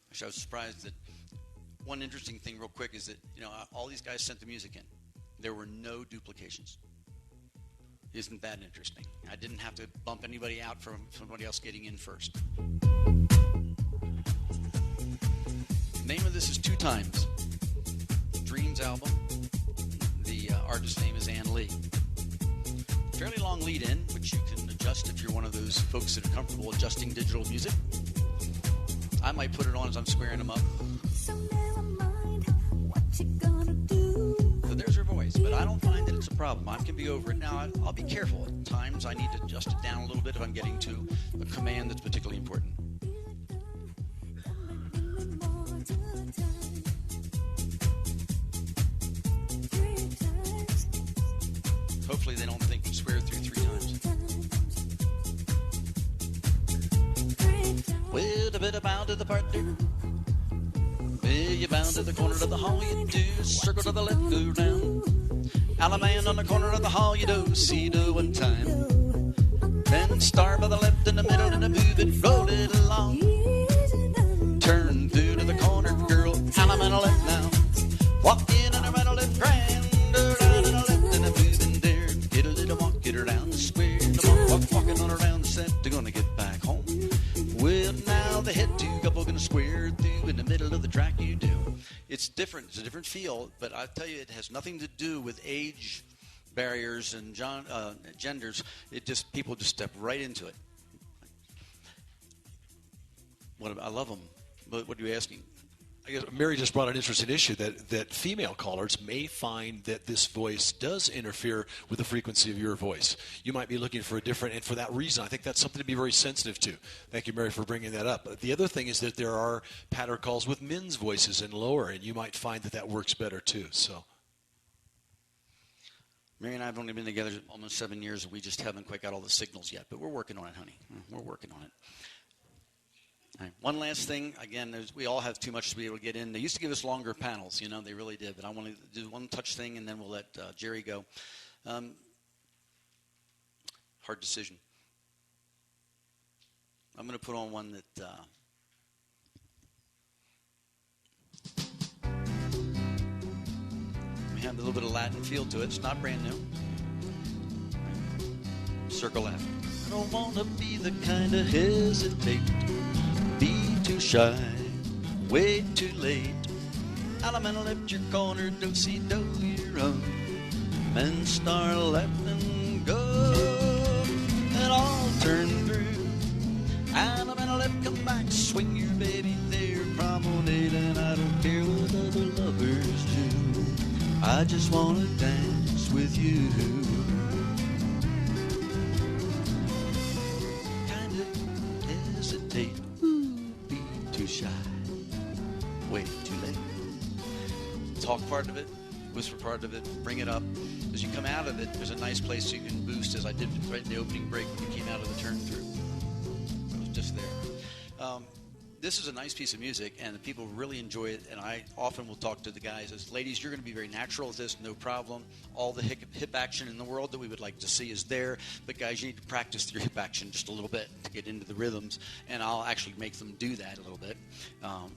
B: Actually, I was surprised that one interesting thing real quick is that, all these guys sent the music in. There were no duplications. Isn't that interesting? I didn't have to bump anybody out from somebody else getting in first. The name of this is Two Times. Dreams album. The artist's name is Ann Lee. Fairly long lead in, which you can adjust if you're one of those folks that are comfortable adjusting digital music. I might put it on as I'm squaring them up. So there's her voice, but I don't find that it's a problem. I can be over it. Now, I'll be careful. At times, I need to adjust it down a little bit if I'm getting to a command that's particularly important. Hopefully, they don't think we swear through 3 times. Well, a bit about to the partner. Well, you bound to the corner of the hall, you do. Circle to the left, go round. Alaman on the corner of the hall, you do. See do one time. Then star by the left in the middle and a move it, roll it along. Turn through to the corner, girl. Alaman on the left now. Walk in and around a left grand. Around to the left and a move in there. Get a little walk, get around the square. Walking on around the set, they're gonna get back home. Well, now the head 2 couple gonna square through in the middle of the track you do. It's different. It's a different feel, but I tell you, it has nothing to do with age barriers and genders. People just step right into it. I love them. But what are you asking?
A: I guess Mary just brought an interesting issue that female callers may find that this voice does interfere with the frequency of your voice. You might be looking for a different, and for that reason, I think that's something to be very sensitive to. Thank you, Mary, for bringing that up. The other thing is that there are patter calls with men's voices and lower, and you might find that works better too. So,
B: Mary and I have only been together almost 7 years, and we just haven't quite got all the signals yet, but we're working on it, honey. We're working on it. Right. One last thing, again, we all have too much to be able to get in. They used to give us longer panels, they really did. But I want to do one touch thing, and then we'll let Jerry go. Hard decision. I'm going to put on one that we have a little bit of Latin feel to it. It's not brand new. Circle F. I don't want to be the kind of hesitate. Be too shy, way too late. Alamana left your corner, do-si-do your own. Men star left and go, and all turn through. Alamana left, come back, swing your baby there, promenade, and I don't care what other lovers do. I just want to dance with you. Kind of hesitate. Too shy, way too late. Talk part of it, whisper part of it, bring it up. As you come out of it, there's a nice place you can boost, as I did right in the opening break when we came out of the turn through. It was just there. This is a nice piece of music, and the people really enjoy it, and I often will talk to the guys as, ladies, you're going to be very natural with this, no problem. All the hip action in the world that we would like to see is there, but guys, you need to practice your hip action just a little bit to get into the rhythms, and I'll actually make them do that a little bit,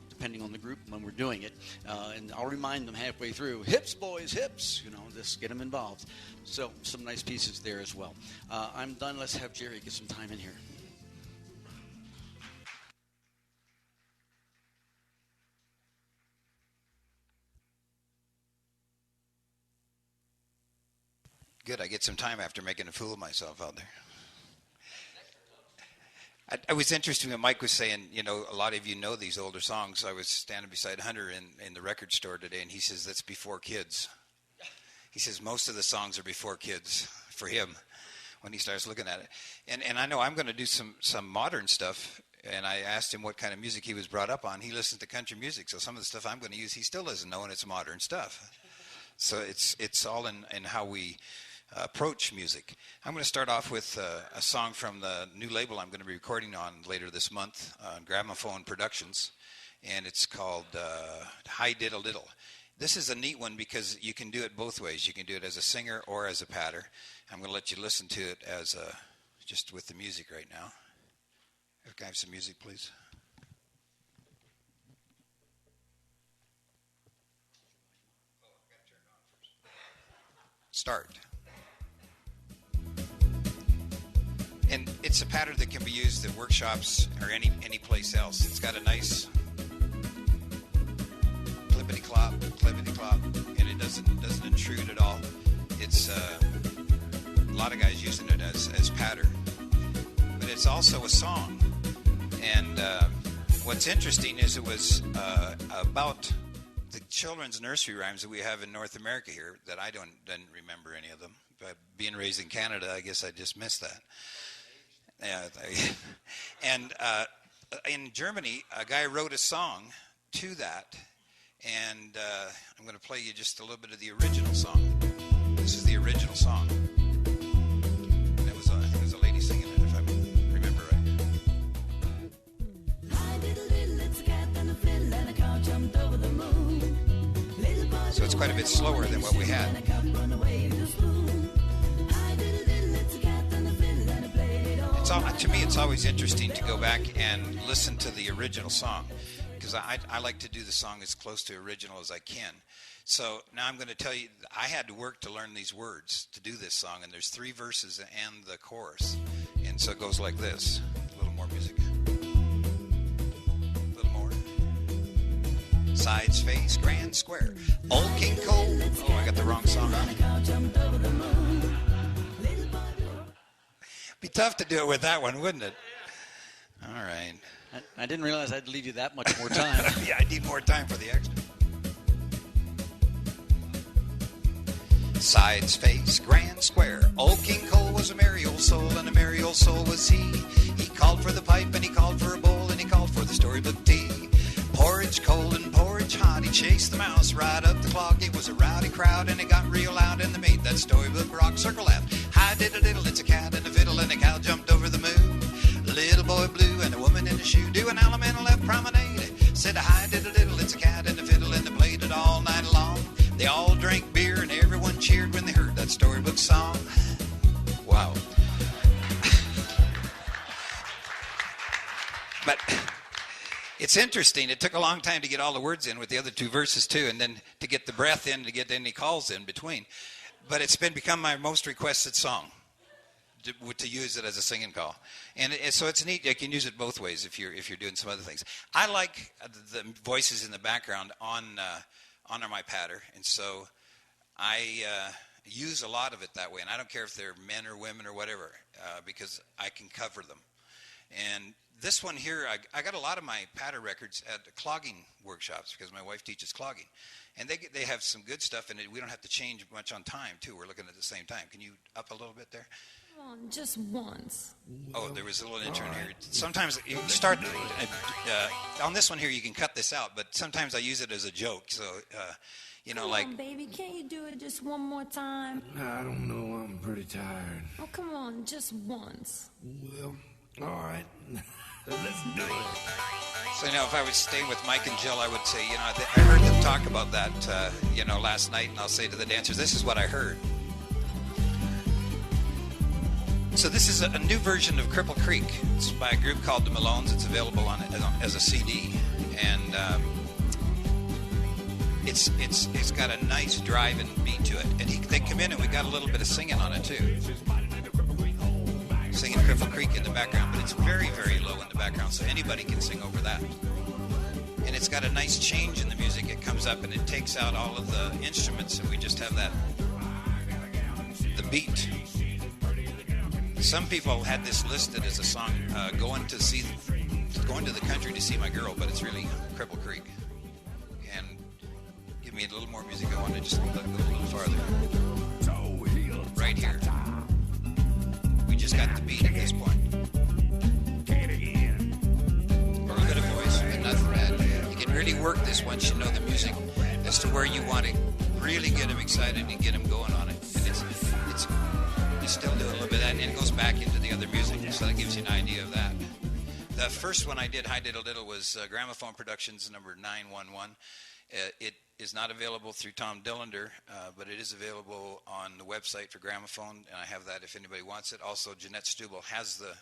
B: depending on the group when we're doing it, and I'll remind them halfway through, hips, boys, hips, just get them involved. So some nice pieces there as well. I'm done. Let's have Jerry get some time in here.
E: Good, I get some time after making a fool of myself out there. I was interested when Mike was saying, you know, a lot of you know these older songs. I was standing beside Hunter in the record store today, and he says, that's before kids. He says most of the songs are before kids for him when he starts looking at it. And I know I'm going to do some modern stuff, and I asked him what kind of music he was brought up on. He listens to country music, so some of the stuff I'm going to use he still doesn't know, and it's modern stuff. So it's all in how we approach music. I'm going to start off with a song from the new label I'm going to be recording on later this month, Gramophone Productions, and it's called Hi Diddle Diddle. This is a neat one because you can do it both ways. You can do it as a singer or as a patter. I'm going to let you listen to it as just with the music right now. Can I have some music, please? Start. And it's a pattern that can be used at workshops or any place else. It's got a nice clippity-clop, and it doesn't intrude at all. It's a lot of guys using it as pattern. But it's also a song. And what's interesting is it was about the children's nursery rhymes that we have in North America here that I didn't remember any of them. But being raised in Canada, I guess I just missed that. Yeah, and in Germany, a guy wrote a song to that, and I'm going to play you just a little bit of the original song. This is the original song. And it was a lady singing it, if I remember right. So it's quite a bit slower than what we had. To me, it's always interesting to go back and listen to the original song because I like to do the song as close to original as I can. So now I'm going to tell you, I had to work to learn these words to do this song, and there's 3 verses and the chorus. And so it goes like this. A little more music. A little more. Sides, face, grand, square. Old King Cole. Oh, I got the wrong song on. Be tough to do it with that one, wouldn't it? All right.
B: I didn't realize I'd leave you that much more time.
E: Yeah, I need more time for the extra. Sides, face, grand, square. Old King Cole was a merry old soul, and a merry old soul was he. He called for the pipe, and he called for a bowl, and he called for the storybook tea. Porridge cold and porridge hot, he chased the mouse right up the clock. It was a rowdy crowd, and it got real loud, and they made that storybook rock. Circle laugh. Hi diddle diddle, it's a cat and a fiddle, and a cow jumped over the moon. Little boy blue and a woman in a shoe do an alum and a left promenade. Said hi diddle diddle, it's a cat and a fiddle, and they played it all night long. They all drank beer and everyone cheered when they heard that storybook song. Wow. But it's interesting. It took a long time to get all the words in with the other 2 verses too, and then to get the breath in, to get any calls in between. But it's become my most requested song to use it as a singing call, and so it's neat. You can use it both ways if you're doing some other things. I like the voices in the background on my patter, and so I use a lot of it that way. And I don't care if they're men or women or whatever, because I can cover them. And this one here, I got a lot of my patter records at clogging workshops because my wife teaches clogging. And they have some good stuff in it. We don't have to change much on time, too. We're looking at the same time. Can you up a little bit there?
F: Come on, just once.
E: Oh, there was a little intro in here. Sometimes you start, on this one here, you can cut this out, but sometimes I use it as a joke. So, you know,
F: come
E: like.
F: on, baby, can't you do it just one more time?
G: I don't know, I'm pretty tired.
F: Oh, come on, just once.
G: Well, all right. Let's do it.
E: So, you know, if I was staying with Mike and Jill, I would say, you know, I heard them talk about that, you know, last night, and I'll say to the dancers, this is what I heard. So this is a new version of Cripple Creek. It's by a group called the Malones. It's available as a CD, and it's got a nice drive and beat to it. And they come in, and we got a little bit of singing on it too. Singing Cripple Creek in the background, but it's very, very low in the background, so anybody can sing over that. And it's got a nice change in the music. It comes up and it takes out all of the instruments, and we just have the beat. Some people had this listed as a song, going to the country to see my girl, but it's really Cripple Creek. And give me a little more music. I want to just go a little farther. Right here. We just got the beat at this point. A little bit of voice, but nothing bad. You can really work this once you know the music as to where you want to really get them excited and get them going on it. And it's you still do a little bit of that, and it goes back into the other music, so that gives you an idea of that. The first one I did, Hi Diddle Diddle, was Gramophone Productions number 911. It is not available through Tom Dillander, but it is available on the website for Gramophone, and I have that if anybody wants it. Also, Jeanette Stubel has the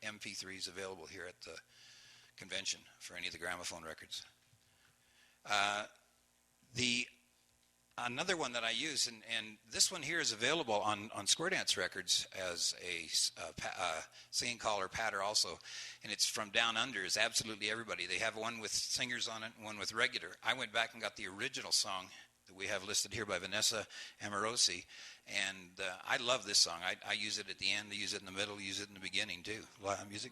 E: MP3s available here at the convention for any of the Gramophone records. Another one that I use, and this one here is available on Square Dance Records as a singing caller patter also, and it's from Down Under. Is Absolutely Everybody. They have one with singers on it and one with regular. I went back and got the original song that we have listed here by Vanessa Amorosi, and I love this song. I use it at the end, I use it in the middle, I use it in the beginning too. A lot of music.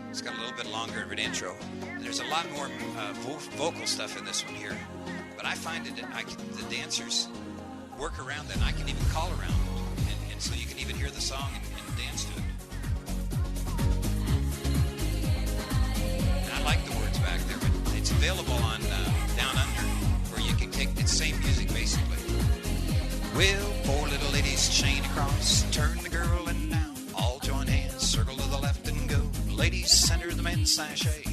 E: It's got a little bit longer of an intro. And there's a lot more vocal stuff in this one here. But I find it, the dancers work around that, and I can even call around it. And so you can even hear the song and dance to it. And I like the words back there, but it's available on Down Under, where you can take the same music basically. Well, four little ladies chain across, turn the girl and now, all join hands, circle to the left and go. Ladies, center the men's sachet.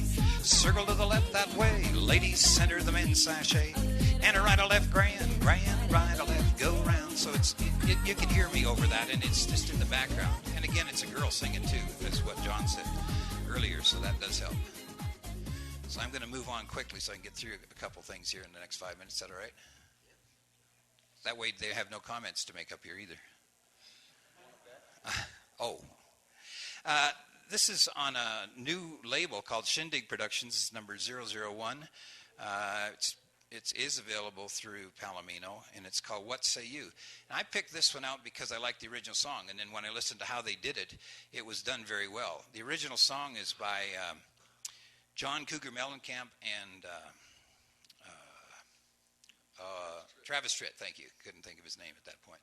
E: Circle to the left that way. Ladies, center the men's sachet. And a right, a left, grand, grand, right, a left, go round. So you can hear me over that, and it's just in the background. And again, it's a girl singing too. That's what John said earlier, so that does help. So I'm going to move on quickly so I can get through a couple things here in the next 5 minutes. Is that all right? That way they have no comments to make up here either. This is on a new label called Shindig Productions. It's number 001. It is available through Palomino, and it's called What Say You? And I picked this one out because I liked the original song, and then when I listened to how they did it, it was done very well. The original song is by John Cougar Mellencamp and Travis Tritt, thank you. Couldn't think of his name at that point.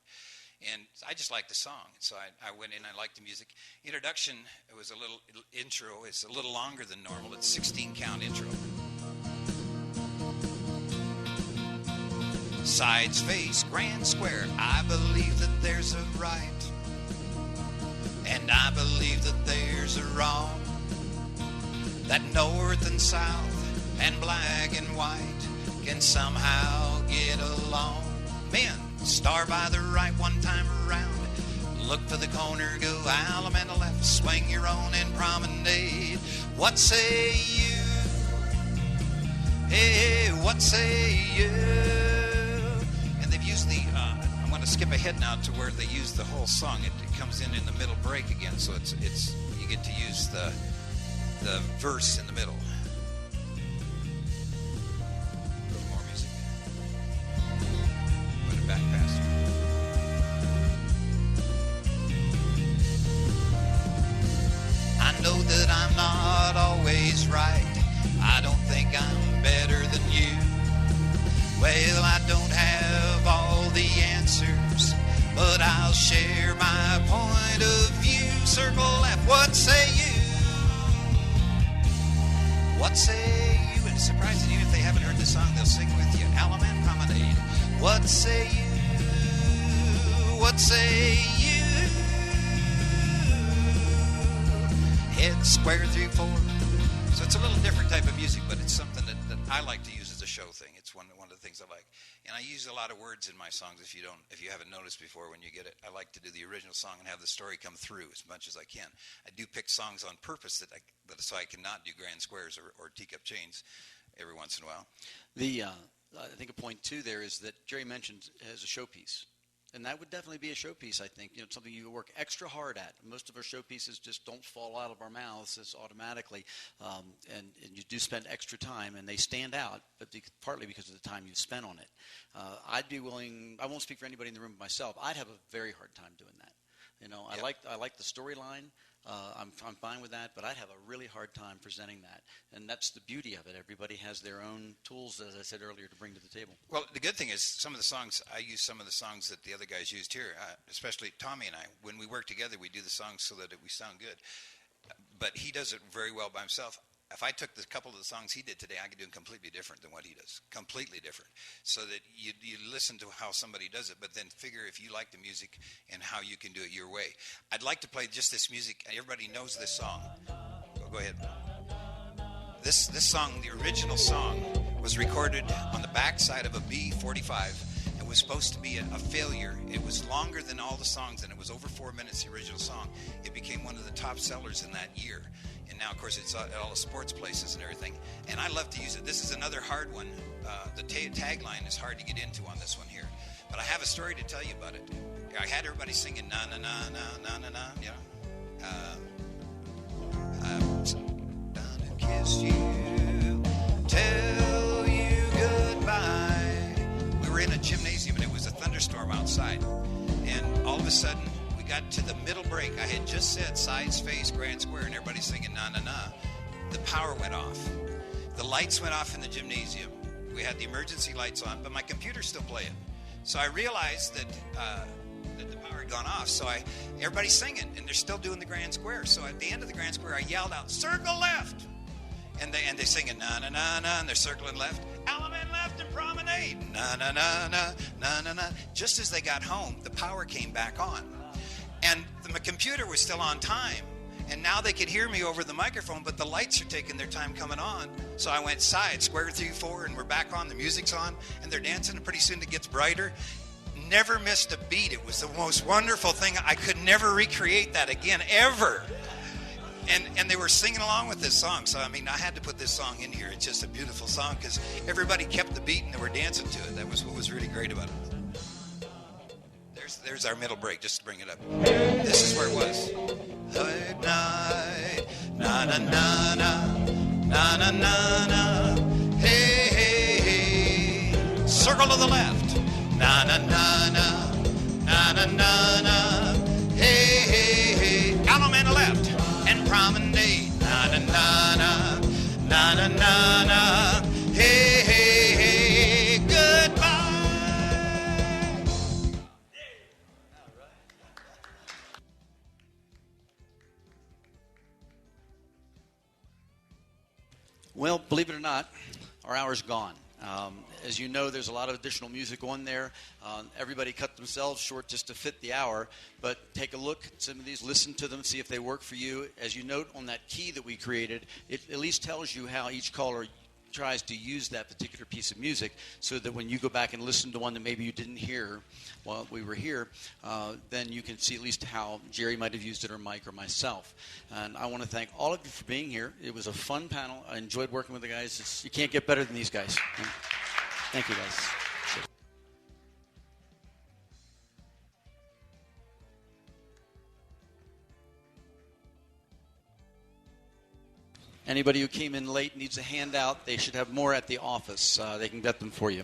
E: And I just liked the song, so I went in, I liked the music. Introduction, it was a little intro. It's a little longer than normal. It's 16-count intro. Sides face, grand square. I believe that there's a right, and I believe that there's a wrong. That north and south and black and white can somehow get along. Men, star by the right one time around. Look for the corner, go alum and a left. Swing your own and promenade. What say you? Hey, what say you? And they've used the, I'm going to skip ahead now to where they use the whole song. It comes in the middle break again, so it's you get to use the verse in the middle. A little more music. Put it back faster. I know that I'm not always right. I don't think I'm better than you. Well, I don't have all the answers, but I'll share my point of view. Circle left, what say you? What say you? And it's surprising, even if they haven't heard the song, they'll sing with you. Alum and promenade. What say you? What say you? Head square 3, 4. So it's a little different type of music, but it's something that I like to use as a show thing. It's one of the things I like. And I use a lot of words in my songs. If you haven't noticed before when you get it, I like to do the original song and have the story come through as much as I can. I do pick songs on purpose so I cannot do grand squares or teacup chains every once in a while.
B: I think a point too there is that Jerry mentioned as a showpiece. And that would definitely be a showpiece, I think. You know, something you work extra hard at. Most of our showpieces just don't fall out of our mouths as automatically, and you do spend extra time, and they stand out, but partly because of the time you've spent on it. I'd be willing. I won't speak for anybody in the room but myself. I'd have a very hard time doing that. You know,
E: Yep.
B: I like the storyline. I'm fine with that, but I'd have a really hard time presenting that. And that's the beauty of it. Everybody has their own tools, as I said earlier, to bring to the table.
E: Well, the good thing is some of the songs, I use some of the songs that the other guys used here, especially Tommy and I. When we work together, we do the songs so that we sound good. But he does it very well by himself. If I took the couple of the songs he did today, I could do them completely different than what he does. Completely different. So that you listen to how somebody does it, but then figure if you like the music and how you can do it your way. I'd like to play just this music. Everybody knows this song. Go ahead. This song, the original song, was recorded on the backside of a B-45. It was supposed to be a failure. It was longer than all the songs, and it was over 4 minutes, the original song. It became one of the top sellers in that year. And now, of course, it's at all the sports places and everything. And I love to use it. This is another hard one. The tagline is hard to get into on this one here. But I have a story to tell you about it. I had everybody singing na na na na na na na, you know. Down to kiss you, tell you goodbye. We were in a gymnasium and it was a thunderstorm outside. And all of a sudden, we got to the middle break. I had just said size, face, grand square, and everybody's singing na na na. The power went off. The lights went off in the gymnasium. We had the emergency lights on, but my computer's still playing. So I realized that the power had gone off. So everybody's singing, and they're still doing the grand square. So at the end of the grand square, I yelled out, "Circle left!" And they're singing na na na na, and they're circling left. Element left and promenade. Na na na na na na na. Just as they got home, the power came back on, and my computer was still on time. And now they could hear me over the microphone, but the lights are taking their time coming on. So I went side, square 3, 4, and we're back on. The music's on, and they're dancing, and pretty soon it gets brighter. Never missed a beat. It was the most wonderful thing. I could never recreate that again, ever. And they were singing along with this song. So, I mean, I had to put this song in here. It's just a beautiful song because everybody kept the beat and they were dancing to it. That was what was really great about it. There's our middle break, just to bring it up. This is where it was. Good night, na na na na, na na na na, hey hey hey. Circle to the left, na na na na, na na na na, hey hey hey. Element to the left and promenade, na na na na, na na na na, hey hey hey. Goodbye.
B: Well, believe it or not, our hour's gone. As you know, there's a lot of additional music on there. Everybody cut themselves short just to fit the hour. But take a look at some of these, listen to them, see if they work for you. As you note on that key that we created, it at least tells you how each caller tries to use that particular piece of music so that when you go back and listen to one that maybe you didn't hear while we were here, then you can see at least how Jerry might have used it, or Mike, or myself. And I want to thank all of you for being here. It was a fun panel. I enjoyed working with the guys. You can't get better than these guys. Thank you, guys. Anybody who came in late needs a handout. They should have more at the office. They can get them for you.